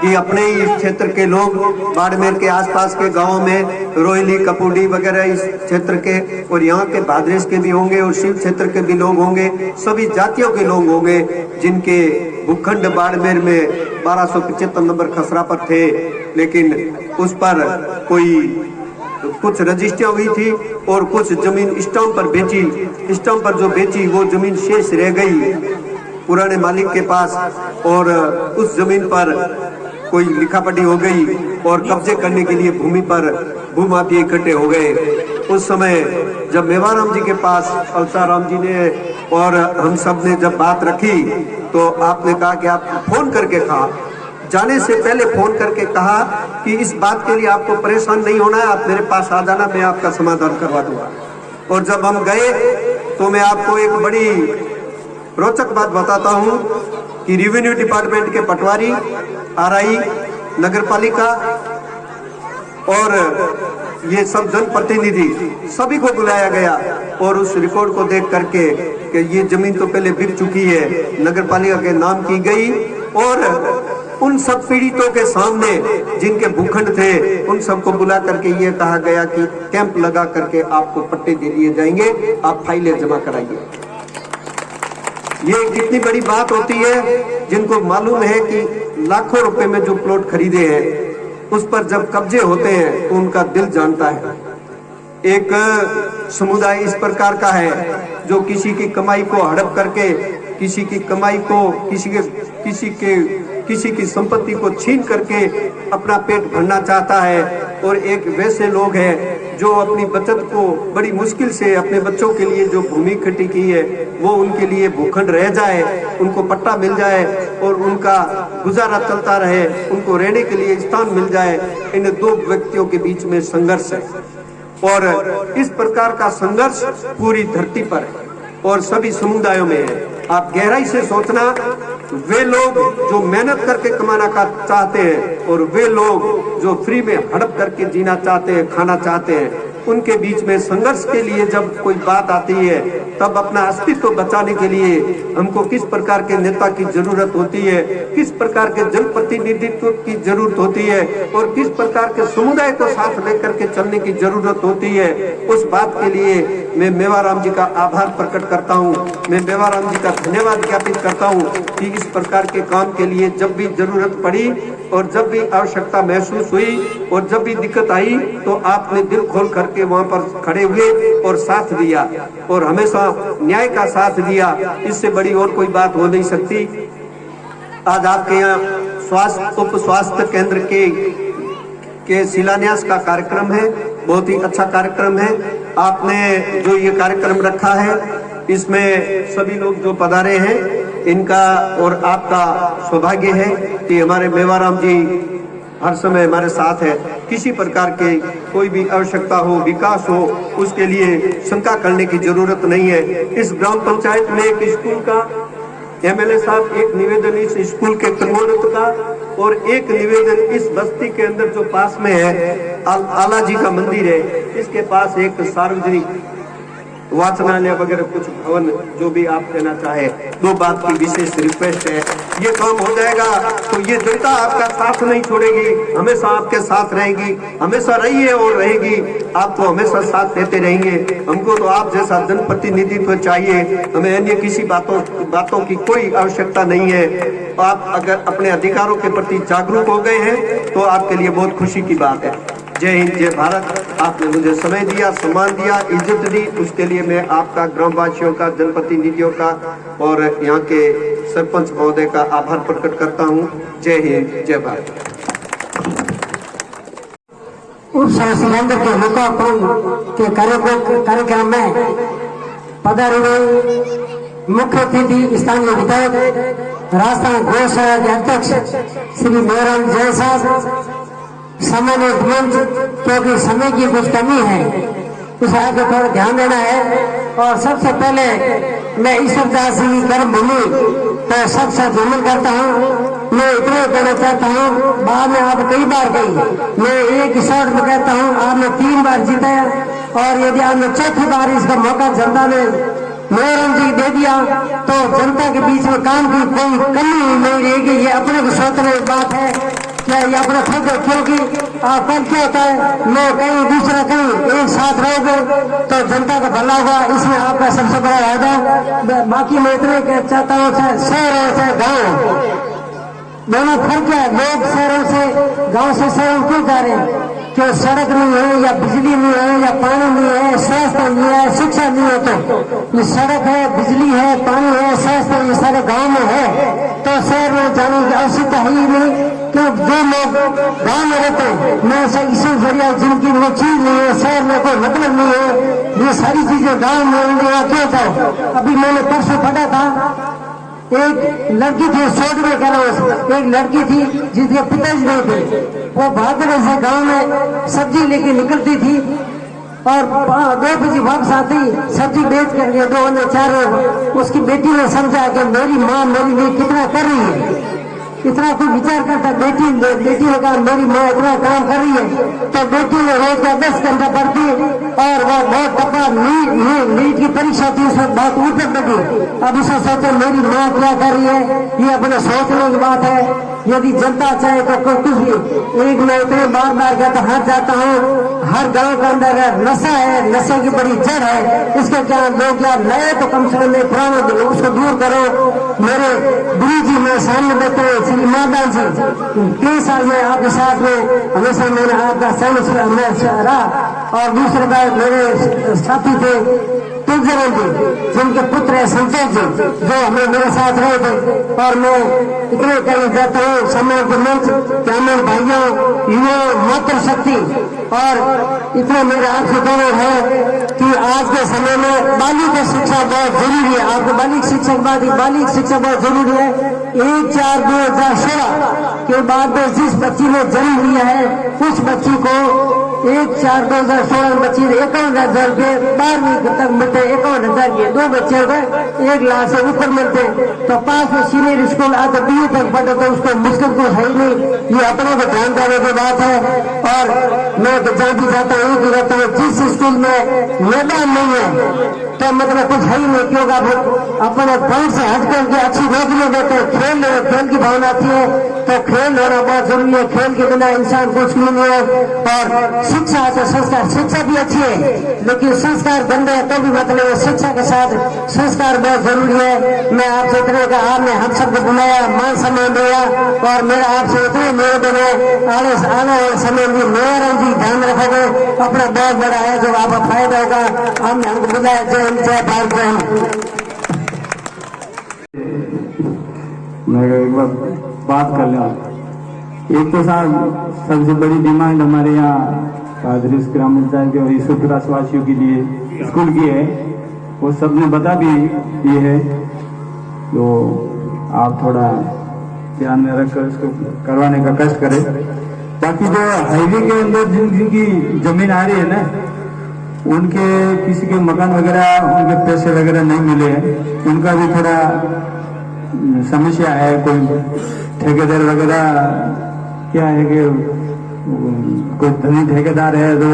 कि अपने ही क्षेत्र के लोग, बाड़मेर के आसपास के गांवों में, रोहिली, कपूडी वगैरह इस क्षेत्र के, और यहाँ के भाद्रेश के भी होंगे और शिव क्षेत्र के भी लोग होंगे, सभी जातियों के लोग होंगे जिनके भूखंड बाड़मेर में 1275 नंबर खसरा पर थे, लेकिन उस पर कुछ रजिस्ट्रियां हुई थी और कुछ जमीन स्टाम्प पर बेची। स्टाम्प पर जो बेची वो जमीन शेष रह गई पुराने मालिक के पास, और उस जमीन पर कोई लिखापढ़ी हो गई और कब्जे करने के लिए भूमि पर भूमाफिया इकट्ठे हो गए। उस समय जब मेवाराम जी के पास अवताराम जी ने और हम सब ने जब बात रखी, तो आपने कहा कि आप फोन करके कहा, जाने से पहले फोन करके कहा कि इस बात के लिए आपको परेशान नहीं होना है, आप मेरे पास आ जाना, मैं आपका समाधान करवा दूंगा। और जब हम गए तो मैं आपको एक बड़ी रोचक बात बताता हूँ कि रेवेन्यू डिपार्टमेंट के पटवारी, आरआई, नगर पालिका और ये सब जनप्रतिनिधि सभी को बुलाया गया, और उस रिकॉर्ड को देख करके कि ये जमीन तो पहले बिक चुकी है, नगर पालिका के नाम की गई, और उन सब पीड़ितों के सामने जिनके भूखंड थे उन सबको बुला करके ये कहा गया कि कैंप लगा करके आपको पट्टे दे दिए जाएंगे, आप फाइलें जमा कराइए। ये कितनी बड़ी बात होती है। जिनको मालूम है कि लाखों रुपए में जो प्लॉट खरीदे हैं उस पर जब कब्जे होते हैं तो उनका दिल जानता है। एक समुदाय इस प्रकार का है जो किसी की कमाई को हड़प करके, किसी की कमाई को, किसी की संपत्ति को छीन करके अपना पेट भरना चाहता है, और एक वैसे लोग हैं जो अपनी बचत को बड़ी मुश्किल से अपने बच्चों के लिए जो भूमि इकट्ठी की है वो उनके लिए भूखंड रह जाए, उनको पट्टा मिल जाए और उनका गुजारा चलता रहे, उनको रहने के लिए स्थान मिल जाए। इन दो व्यक्तियों के बीच में संघर्ष है, और इस प्रकार का संघर्ष पूरी धरती पर है और सभी समुदायों में है। आप गहराई से सोचना, वे लोग जो मेहनत करके कमाना चाहते हैं और वे लोग जो फ्री में हड़प करके जीना चाहते हैं, खाना चाहते हैं, उनके बीच में संघर्ष के लिए जब कोई बात आती है तब अपना अस्तित्व बचाने के लिए हमको किस प्रकार के नेता की जरूरत होती है, किस प्रकार के जनप्रतिनिधित्व की जरूरत होती है और किस प्रकार के समुदाय को साथ लेकर के चलने की जरूरत होती है। उस बात के लिए मैं मेवाराम जी का आभार प्रकट करता हूँ, मैं मेवाराम जी का धन्यवाद ज्ञापित करता हूँ कि इस प्रकार के काम के लिए जब भी जरूरत पड़ी और जब भी आवश्यकता महसूस हुई और जब भी दिक्कत आई तो आपने दिल खोल करके वहाँ पर खड़े हुए और साथ दिया और हमेशा न्याय का साथ दिया। इससे बड़ी और कोई बात हो नहीं सकती। आज आपके यहाँ उप स्वास्थ्य केंद्र के शिलान्यास का कार्यक्रम है, बहुत ही अच्छा कार्यक्रम है। आपने जो ये कार्यक्रम रखा है इसमें सभी लोग जो पधारे हैं इनका और आपका सौभाग्य है कि हमारे मेवाराम जी हर समय हमारे साथ है। किसी प्रकार के कोई भी आवश्यकता हो, विकास हो, उसके लिए शंका करने की जरूरत नहीं है। इस ग्राम पंचायत में एक स्कूल का एमएलए साहब एक निवेदन इस स्कूल के क्रमोन्नत का और एक निवेदन इस बस्ती के अंदर जो पास में है आला जी का मंदिर है, इसके पास एक सार्वजनिक वाचनालय वगैरह कुछ भवन जो भी आप देना चाहे, 2 बात की विशेष रिक्वेस्ट है। ये काम हो जाएगा तो ये जनता आपका साथ नहीं छोड़ेगी, हमेशा आपके साथ रहेगी, हमेशा रही है और रहेगी, आपको हमेशा साथ देते रहेंगे। हमको तो आप जैसा जनप्रतिनिधित्व चाहिए, हमें अन्य किसी बातों की कोई आवश्यकता नहीं है। आप अगर अपने अधिकारों के प्रति जागरूक हो गए हैं तो आपके लिए बहुत खुशी की बात है। जय हिंद, जय भारत। आपने मुझे समय दिया, सम्मान दिया, इज्जत दी, उसके लिए मैं आपका, ग्रामवासियों का, जनप्रतिनिधियों का और यहाँ के सरपंच महोदय का आभार प्रकट करता हूँ। जय हिंद, जय भारत। उप केंद्र के लोकार्पण के कार्यक्रम में पधारे हुए मुख्य अतिथि स्थानीय विधायक राजस्थान गौ सभा के अध्यक्ष श्री मेहरान जय साहब, समय में क्योंकि समय की कुछ कमी है, उस आगे थोड़ा ध्यान देना है। और सबसे पहले मैं ईश्वरदास जी की कर्मभूमि तो सबसे नमन करता हूँ। मैं इतना कहना चाहता हूँ, बाद में आप कई बार कही, मैं एक शॉर्ट में कहता हूँ, आपने 3 बार जीताया और यदि आपने 4थी बार इसका मौका जनता ने मेहरान जी दे दिया तो जनता के बीच में काम की कोई कमी नहीं रहेगी। ये अपने को सोचने की बात है, क्या ये अपना खुद, क्योंकि कल क्या होता है, मैं कहीं दूसरा कहीं एक साथ रहोगे तो जनता का भला होगा, इसमें आपका सबसे बड़ा वादा। बाकी मैं इतने चाहता हूँ, चाहे शहर हो चाहे गाँव, दोनों फर्क है। लोग शहरों से, गाँव से शहरों क्यों जा रहे हैं? क्यों सड़क नहीं है या बिजली नहीं है या पानी नहीं है, स्वास्थ्य नहीं है, शिक्षा नहीं है। तो ये सड़क है, बिजली है, पानी है, स्वास्थ्य ये सारे गांव में है, तो शहर में जाने की आवश्यकता है ही नहीं। क्यों जो लोग गांव में रहते हैं, मैं इसी जरिए जिनकी वो चीज नहीं है, शहर में कोई मतलब नहीं है, ये सारी चीजें गाँव में क्यों जाओ। अभी मैंने परसों पढ़ा था, एक लड़की थी, शॉर्ट में कह रहा हूँ, एक लड़की थी जिसके पिताजी नहीं थे, वो भागने से गांव में सब्जी लेके निकलती थी और 2 बजे वापस आती, सब्जी बेच करके 2 ने 4, उसकी बेटी ने समझा कि मेरी माँ मेरे लिए कितना कर रही है, इतना कोई विचार करता। बेटी ने कहा मेरी माँ इतना काम कर रही है, तो बेटी ने रोज का 10 घंटा पढ़ती और वो बहुत टप्पा नीट की परीक्षा थी, उसमें बहुत ऊपर बैठी। अब इसे सोचे मेरी माँ क्या कर रही है, ये अपने सोचने की बात है। यदि जनता चाहे तो कोई कुछ भी, एक मैं इतने बार कहता हाथ जाता हूँ, हर गांव के अंदर नशा है, नशे की बड़ी जड़ है, इसके क्या लोग क्या नए तो कम से कम पुराने उसको दूर करो। मेरे गुरु जी मेरे सामने बैठे हैं श्री माता जी, 3 साल में आपके साथ में हमेशा मैंने आपका संग रहा। और दूसरे बार मेरे साथी थे तुलसीराम जी, जिनके पुत्र है संजय जी, जो हमें मेरे साथ रहे थे। और मैं इतने कहना चाहता हूँ समाज के मंच कि हमारे भाइयों, युवाओं, मातृ शक्ति और इतना मेरे आपसे अनुरोध है कि आज के समय में बालिग शिक्षा बहुत जरूरी है। आपको बालिग शिक्षा के बाद बालिग शिक्षा बहुत जरूरी है। 1/4/2016 के बाद जिस बच्ची ने जन्म लिया है उस बच्ची को 1/4/2016 बच्ची 51,000 रुपये 12वीं तक मिलते, 51,000 के 2 बच्चे हो गए 1 लाख से ऊपर मिलते। तो 5 में सीनियर स्कूल आते BE तक पढ़े तो उसको मुश्किल तो है ही नहीं। ये अपने को ध्यान देने की बात है। और मैं जहाँ भी जाता हूँ कि रहता हूँ, जिस स्कूल में मैदान नहीं है तो मतलब कुछ है ही नहीं, क्योंकि आप अपने पॉइंट से हट करके अच्छी नौकरी देते हैं। खेल की भावना आती है तो खेल होना बहुत जरूरी है। खेल के बिना इंसान कुछ नहीं है। और शिक्षा तो संस्कार, शिक्षा भी अच्छी है लेकिन संस्कार गंदे है तो भी मतलब है। शिक्षा के साथ संस्कार बहुत जरूरी है। मैं आपसे इतने का आपने हम सबको बुलाया, मान सम्मान दिया और मेरा आपसे इतने निवेदन है, आने वाले समय में मेहरान जी ध्यान रखोगे, अपना बहुत बड़ा है जो आपका फायदा होगा। हमने हमको बुलाया। जय हिंद, जय भारत, जय हिंद। मैं एक बार बात कर लिया। एक तो साहब सबसे बड़ी डिमांड हमारे यहाँ पादरीस ग्राम पंचायत के ईश्वरपुरा वासियों के लिए स्कूल की है, वो सबने बता भी ये है, तो आप थोड़ा ध्यान में रखकर इसको करवाने का कष्ट करें। बाकी जो हाईवे के अंदर जिनकी जमीन आ रही है ना, उनके किसी के मकान वगैरह, उनके पैसे वगैरह नहीं मिले हैं, उनका भी थोड़ा समस्या है। कोई ठेकेदार वगैरह क्या है कि कोई धनी ठेकेदार है जो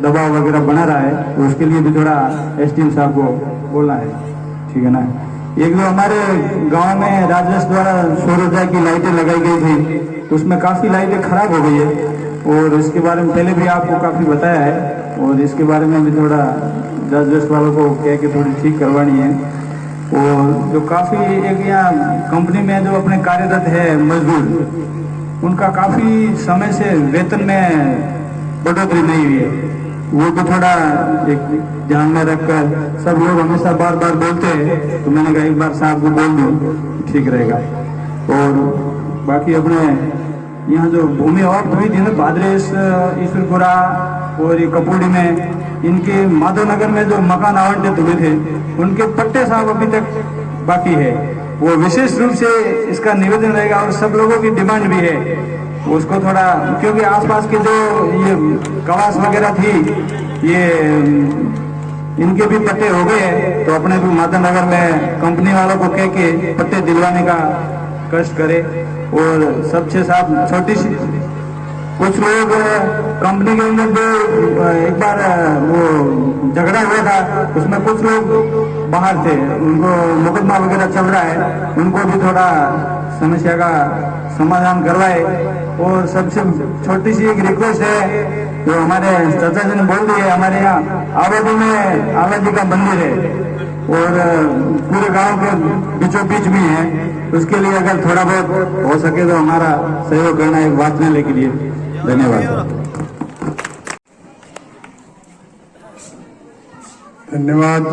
दबाव वगैरह बना रहा है, तो उसके लिए भी थोड़ा एसडीएम साहब को बोलना है, ठीक है ना। एक जो हमारे गांव में राजस्व द्वारा सौर ऊर्जा की लाइटें लगाई गई थी, तो उसमें काफ़ी लाइटें खराब हो गई है, और इसके बारे में पहले भी आपको काफ़ी बताया है, और इसके बारे में भी थोड़ा राजस्व वालों को कह के थोड़ी ठीक करवानी है। और जो काफ़ी एक यहाँ कंपनी में जो अपने कार्यरत है मजदूर, उनका काफ़ी समय से वेतन में बढ़ोतरी नहीं हुई है, वो तो थोड़ा एक ध्यान में रखकर, सब लोग हमेशा बार बार बोलते हैं, तो मैंने कहा एक बार साहब को बोल दूँ, ठीक रहेगा। और बाकी अपने यहाँ जो भूमि अवाप्त हुई थी ना भाद्रेश, ईश्वरपुरा और ये कपूड़ी में, इनके माधवनगर में जो मकान आवंटित हुए थे, उनके पट्टे साहब अभी तक बाकी है। वो विशेष रूप से इसका निवेदन रहेगा, और सब लोगों की डिमांड भी है उसको थोड़ा, क्योंकि आसपास के जो ये कवास वगैरह थी, ये इनके भी पट्टे हो गए हैं, तो अपने भी माधवनगर में कंपनी वालों को कह के पट्टे दिलवाने का कष्ट करे। और सबसे साथ छोटी सी, कुछ लोग कंपनी के अंदर जो एक बार वो झगड़ा हुआ था, उसमें कुछ लोग बाहर थे, उनको मुकदमा वगैरह चल रहा है, उनको भी थोड़ा समस्या का समाधान करवाए। और सबसे छोटी सी एक रिक्वेस्ट है, जो हमारे चाचा जी ने बोल दी है, हमारे यहाँ आबादी में आला जी का मंदिर है, और पूरे गांव के बीचों बीच भी है, उसके लिए अगर थोड़ा बहुत हो सके तो हमारा सहयोग करना एक वाचनालय के लिए। धन्यवाद। धन्यवाद।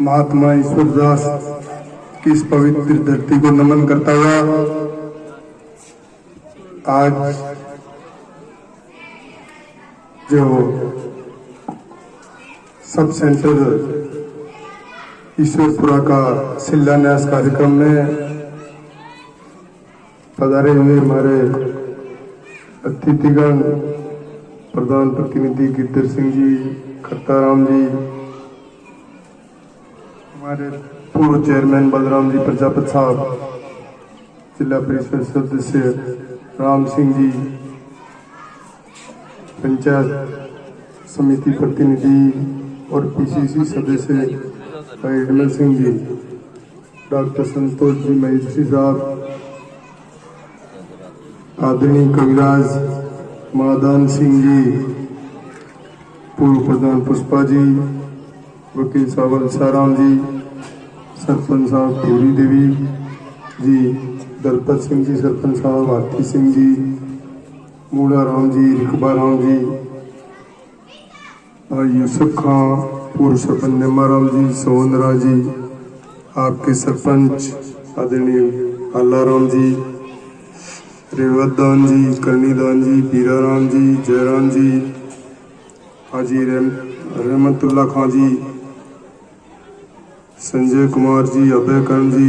महात्मा ईश्वरदास की इस पवित्र धरती को नमन करता हुआ आज जो सब सेंटर ईश्वरपुरा का शिलान्यास कार्यक्रम में पधारे हुए हमारे अतिथिगण, प्रधान प्रतिनिधि गिरधर सिंह जी, खत्ताराम जी, हमारे पूर्व चेयरमैन बलराम जी प्रजापत साहब, जिला परिषद सदस्य राम सिंह जी, पंचायत समिति प्रतिनिधि और पीसीसी सदस्य विमल सिंह जी, डॉक्टर संतोष जी महेश्वरी साहब, आदरणीय कविराज मादान सिंह जी, पूर्व प्रधान पुष्पा जी, वकील सावल साराम जी, सरपंच साहब पूरी देवी जी, दलपत सिंह जी सरपंच साहब, आरती सिंह जी, मूला राम जी, रिकबा राम जी, यूसुफ खां, पूर्व सरपंच नेमाराम जी, सोहनरा जी, आपके सरपंच आदरणीय आल्लाराम जी, रेवतदान जी, करनीदान जी, बीराराम जी, जयराम जी, हाजी रहमतुल्ला खां जी, संजय कुमार जी, अभय कर्ण जी,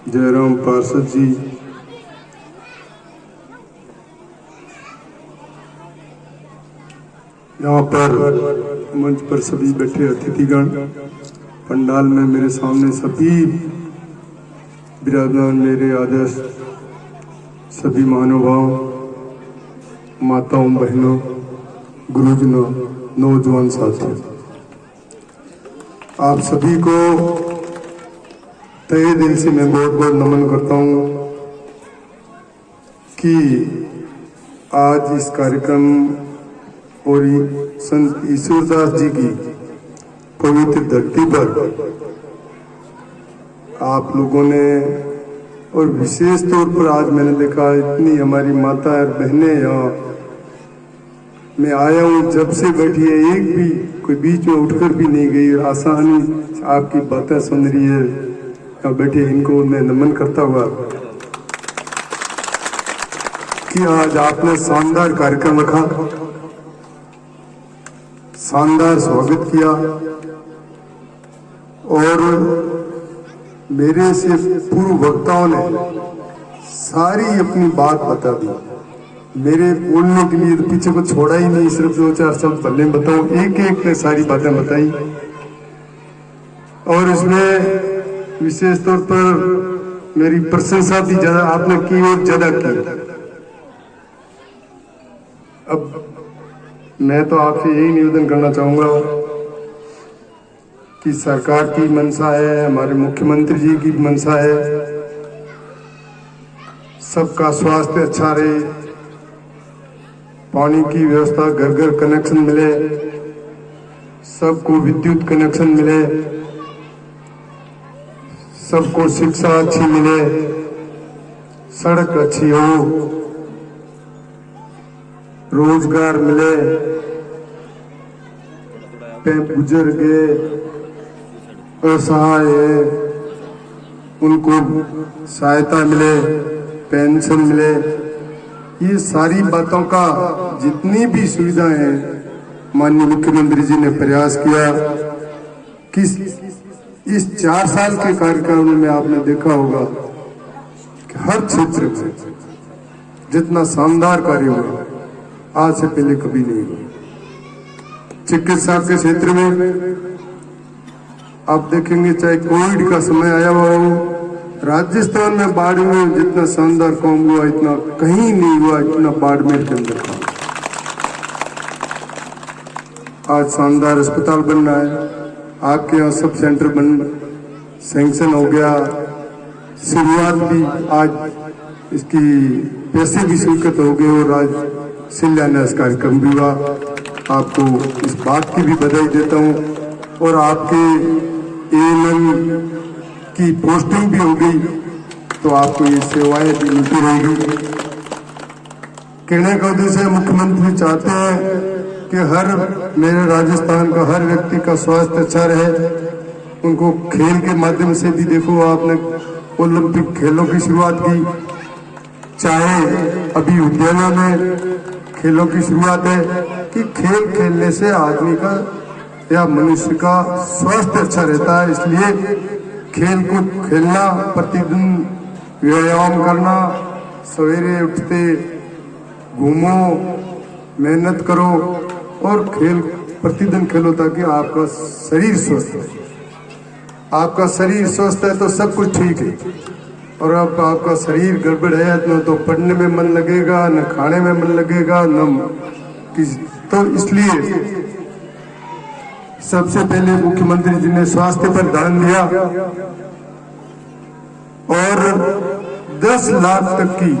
जयराम पार्षद जी, यहाँ पर मंच पर सभी बैठे अतिथिगण, पंडाल में मेरे सामने सभी विराजमान मेरे आदर्श सभी महानुभाव, माताओं, बहनों, गुरुजनों, नौजवान साथियों, आप सभी को तहे दिल से मैं बहुत बहुत नमन करता हूँ कि आज इस कार्यक्रम और संत ईश्वरदास जी की पवित्र धरती पर आप लोगों ने, और विशेष तौर पर आज मैंने देखा इतनी हमारी माता और बहनें यहाँ, मैं आया हूँ जब से बैठी है, एक भी कोई बीच में उठकर भी नहीं गई, और आसानी आपकी बातें सुन रही है, यहाँ बैठे इनको मैं नमन करता हुआ कि आज आपने शानदार कार्यक्रम रखा, शानदार स्वागत किया, और मेरे से पूर्व वक्ताओं ने सारी अपनी बात बता दी। मेरे बोलने के लिए तो पीछे को छोड़ा ही नहीं, सिर्फ 2-4 शब्द पहले बताऊं, एक एक ने सारी बातें बताई। और इसमें विशेष तौर पर मेरी प्रशंसा भी ज्यादा आपने की और ज्यादा की। अब मैं तो आपसे यही निवेदन करना चाहूंगा कि सरकार की मंशा है, हमारे मुख्यमंत्री जी की मंशा है, सबका स्वास्थ्य अच्छा रहे, पानी की व्यवस्था, घर घर कनेक्शन मिले, सबको विद्युत कनेक्शन मिले, सबको शिक्षा अच्छी मिले, सड़क अच्छी हो, रोजगार मिले, बुजुर्ग असहाय है उनको सहायता मिले, पेंशन मिले, ये सारी बातों का जितनी भी सुविधाएं हैं माननीय मुख्यमंत्री जी ने प्रयास किया कि इस 4 साल के कार्यकाल में आपने देखा होगा कि हर क्षेत्र में जितना शानदार कार्य हुआ आज से पहले कभी नहीं हुआ। चिकित्सा के क्षेत्र में आप देखेंगे, चाहे कोविड का समय आया हुआ हो, राजस्थान में बाड़मेर में जितना शानदार काम हुआ इतना कहीं नहीं हुआ, इतना बाड़मेर के अंदर काम। आज शानदार अस्पताल बन रहा है, आपके यहाँ सब सेंटर बन सैंक्शन हो गया, शुरुआत भी आज इसकी पैसे भी स्वीकृत हो गए और आज शिलान्यास कार्यक्रम भी हुआ। आपको इस बात की भी बधाई देता हूँ और आपके ANM की पोस्टिंग भी हो गई तो आपको ये सेवाएं भी मिलती रहेगी। कहने का उद्देश्य मुख्यमंत्री चाहते हैं कि हर मेरे राजस्थान का हर व्यक्ति का स्वास्थ्य अच्छा रहे, उनको खेल के माध्यम से भी देखो, आपने ओलंपिक खेलों की शुरुआत की, चाहे अभी उद्याना में खेलों की शुरुआत है कि खेल खेलने से आदमी का या मनुष्य का स्वास्थ्य अच्छा रहता है। इसलिए खेल कूद खेलना, प्रतिदिन व्यायाम करना, सवेरे उठते घूमो, मेहनत करो और खेल प्रतिदिन खेलो ताकि आपका शरीर स्वस्थ है। आपका शरीर स्वस्थ है तो सब कुछ ठीक है, और अब आपका शरीर गड़बड़ है न तो पढ़ने में मन लगेगा, न खाने में मन लगेगा, न तो इसलिए सबसे पहले मुख्यमंत्री जी ने स्वास्थ्य पर ध्यान दिया और 10 लाख तक की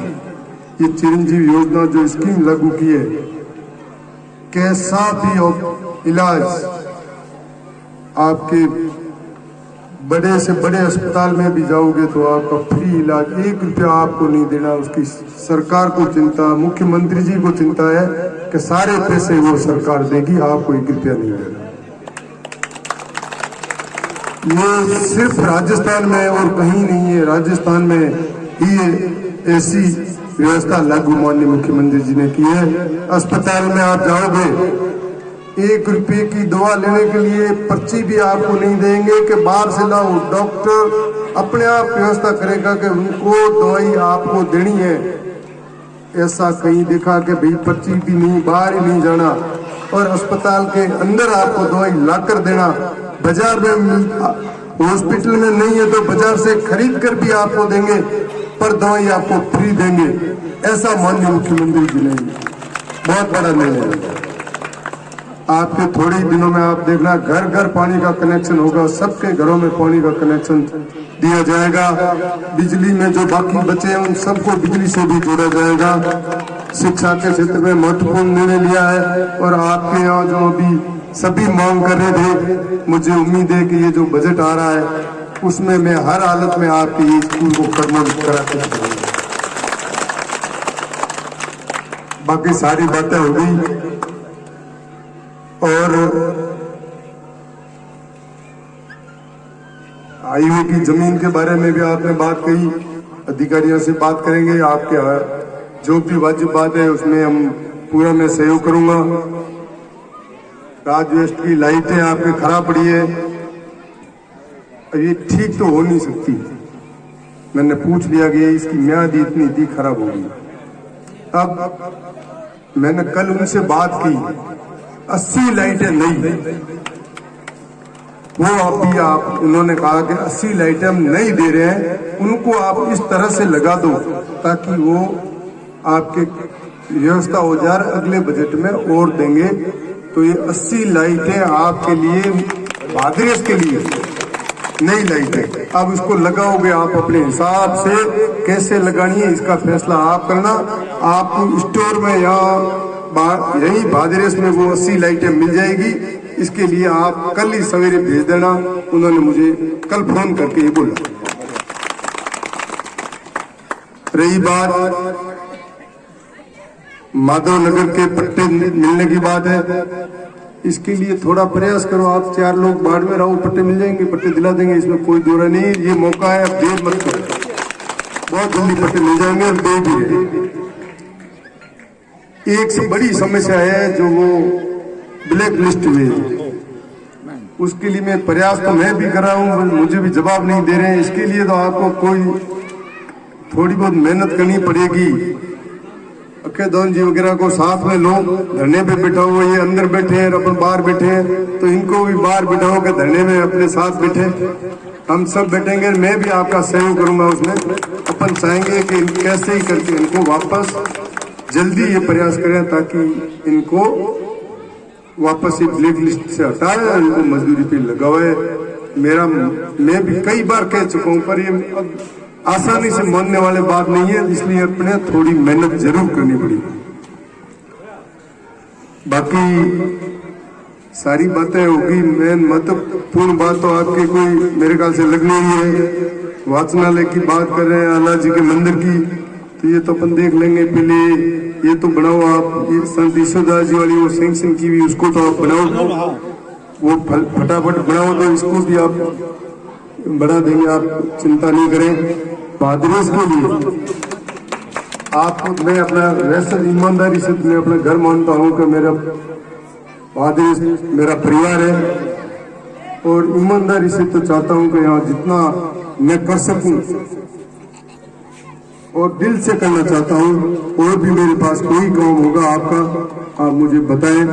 ये चिरंजीवी योजना जो स्कीम लागू की है, कैसा भी इलाज आपके बड़े से बड़े अस्पताल में भी जाओगे तो आपका फ्री इलाज, 1 रुपया आपको नहीं देना। उसकी सरकार को चिंता, मुख्यमंत्री जी को चिंता है कि सारे पैसे वो सरकार देगी, आपको 1 रुपया नहीं देना। ये सिर्फ राजस्थान में और कहीं नहीं है, राजस्थान में ही ऐसी व्यवस्था लागू माननीय मुख्यमंत्री जी ने की है। अस्पताल में आप जाओगे 1 रुपये की दवा लेने के लिए पर्ची भी आपको नहीं देंगे कि बाहर से लाओ, डॉक्टर अपने आप व्यवस्था करेगा कि उनको दवाई आपको देनी है। ऐसा कहीं देखा कि भाई पर्ची भी नहीं, बाहर ही नहीं जाना और अस्पताल के अंदर आपको दवाई लाकर देना। बाजार में हॉस्पिटल में नहीं है तो बाजार से खरीद कर भी आपको देंगे, पर दवाई आपको फ्री देंगे। ऐसा माननीय मुख्यमंत्री जी ने बहुत बड़ा निर्णय लिया। आपके थोड़े ही दिनों में आप देखना घर घर पानी का कनेक्शन होगा, सबके घरों में पानी का कनेक्शन दिया जाएगा। बिजली में जो बाकी बचे हैं उन सबको बिजली से भी जोड़ा जाएगा। शिक्षा के क्षेत्र में महत्वपूर्ण निर्णय लिया है और आपके यहाँ जो अभी सभी मांग कर रहे थे, मुझे उम्मीद है कि ये जो बजट आ रहा है उसमें मैं हर हालत में आपके स्कूल को कर्मबद्ध कराते रहूंगा। बाकी सारी बातें हो गई और हाईवे की जमीन के बारे में भी आपने बात कही, अधिकारियों से बात करेंगे। आपके जो भी वाजिब बात है उसमें हम पूरा मैं सहयोग करूंगा। राजवेस्ट की लाइटें आपके खराब पड़ी है, ये ठीक तो हो नहीं सकती। मैंने पूछ लिया कि इसकी म्याद इतनी थी, खराब होगी। अब मैंने कल उनसे बात की, 80 लाइटें नहीं, वो अभी आप उन्होंने कहा कि 80 लाइटें हम नहीं दे रहे हैं, उनको आप इस तरह से लगा दो ताकि वो आपके व्यवस्था हो जाए, अगले बजट में और देंगे। तो ये 80 लाइटें आपके लिए भाद्रेस के लिए नई लाइटें, अब इसको लगाओगे आप अपने हिसाब से, कैसे लगानी है इसका फैसला आप करना। आपको स्टोर में यही भाद्रेस में वो 80 लाइटें मिल जाएगी। इसके लिए आप कल ही सवेरे भेज देना। उन्होंने मुझे कल फोन करके ये बोला। रही बात माधव नगर के पट्टे मिलने की बात है, इसके लिए थोड़ा प्रयास करो। आप 4 लोग बाढ़ में रहो, पट्टे मिल जाएंगे, पट्टे दिला देंगे, इसमें कोई दो राय नहीं। ये मौका है, अब देर मत करो, बहुत जल्दी पट्टे मिल जाएंगे और दे भी रहे। एक से बड़ी समस्या है जो वो ब्लैक लिस्ट में, उसके लिए मैं प्रयास तो मैं भी कर रहा हूँ, मुझे भी जवाब नहीं दे रहे हैं। इसके लिए तो आपको कोई थोड़ी बहुत मेहनत करनी पड़ेगी। अक्केदौन जी वगैरह को साथ में लो, धरने पे बैठा हुआ, ये अंदर बैठे हैं, अपन बाहर बैठे हैं, तो इनको भी बाहर बिठाओ के धरने में अपने साथ बैठे। हम सब बैठेंगे, मैं भी आपका सहयोग करूंगा उसमें। अपन चाहेंगे कि कैसे ही करके इनको वापस जल्दी ये प्रयास करें ताकि इनको वापस ये ब्लैक लिस्ट से हटाए, इनको मजदूरी पे लगाए। मैं भी कई बार कह चुका हूँ, पर ये आसानी से मानने वाले बात नहीं है, इसलिए अपने थोड़ी मेहनत जरूर करनी पड़ी। बाकी सारी बातें होगी, मेन महत्वपूर्ण बात तो आपके कोई मेरे ख्याल से लगनी ही है। वाचनालय की बात कर रहे हैं, आला जी के मंदिर की, तो ये तो अपन देख लेंगे। पहले ये तो बनाओ आप, ये संत ईश्वरदास जी वाली वो सैंक्शन की भी, उसको तो आप बनाओ, वो फटाफट बनाओ, तो इसको भी आप बढ़ा देंगे, आप चिंता नहीं करें। भाद्रेस के लिए आपको मैं अपना वैसे ईमानदारी से मैं अपना घर मानता हूँ कि मेरा भाद्रेस मेरा परिवार है, और ईमानदारी से तो चाहता हूँ कि यहाँ जितना मैं कर सकूं और दिल से करना चाहता हूँ। और भी मेरे पास कोई काम होगा आपका, आप मुझे बताएं।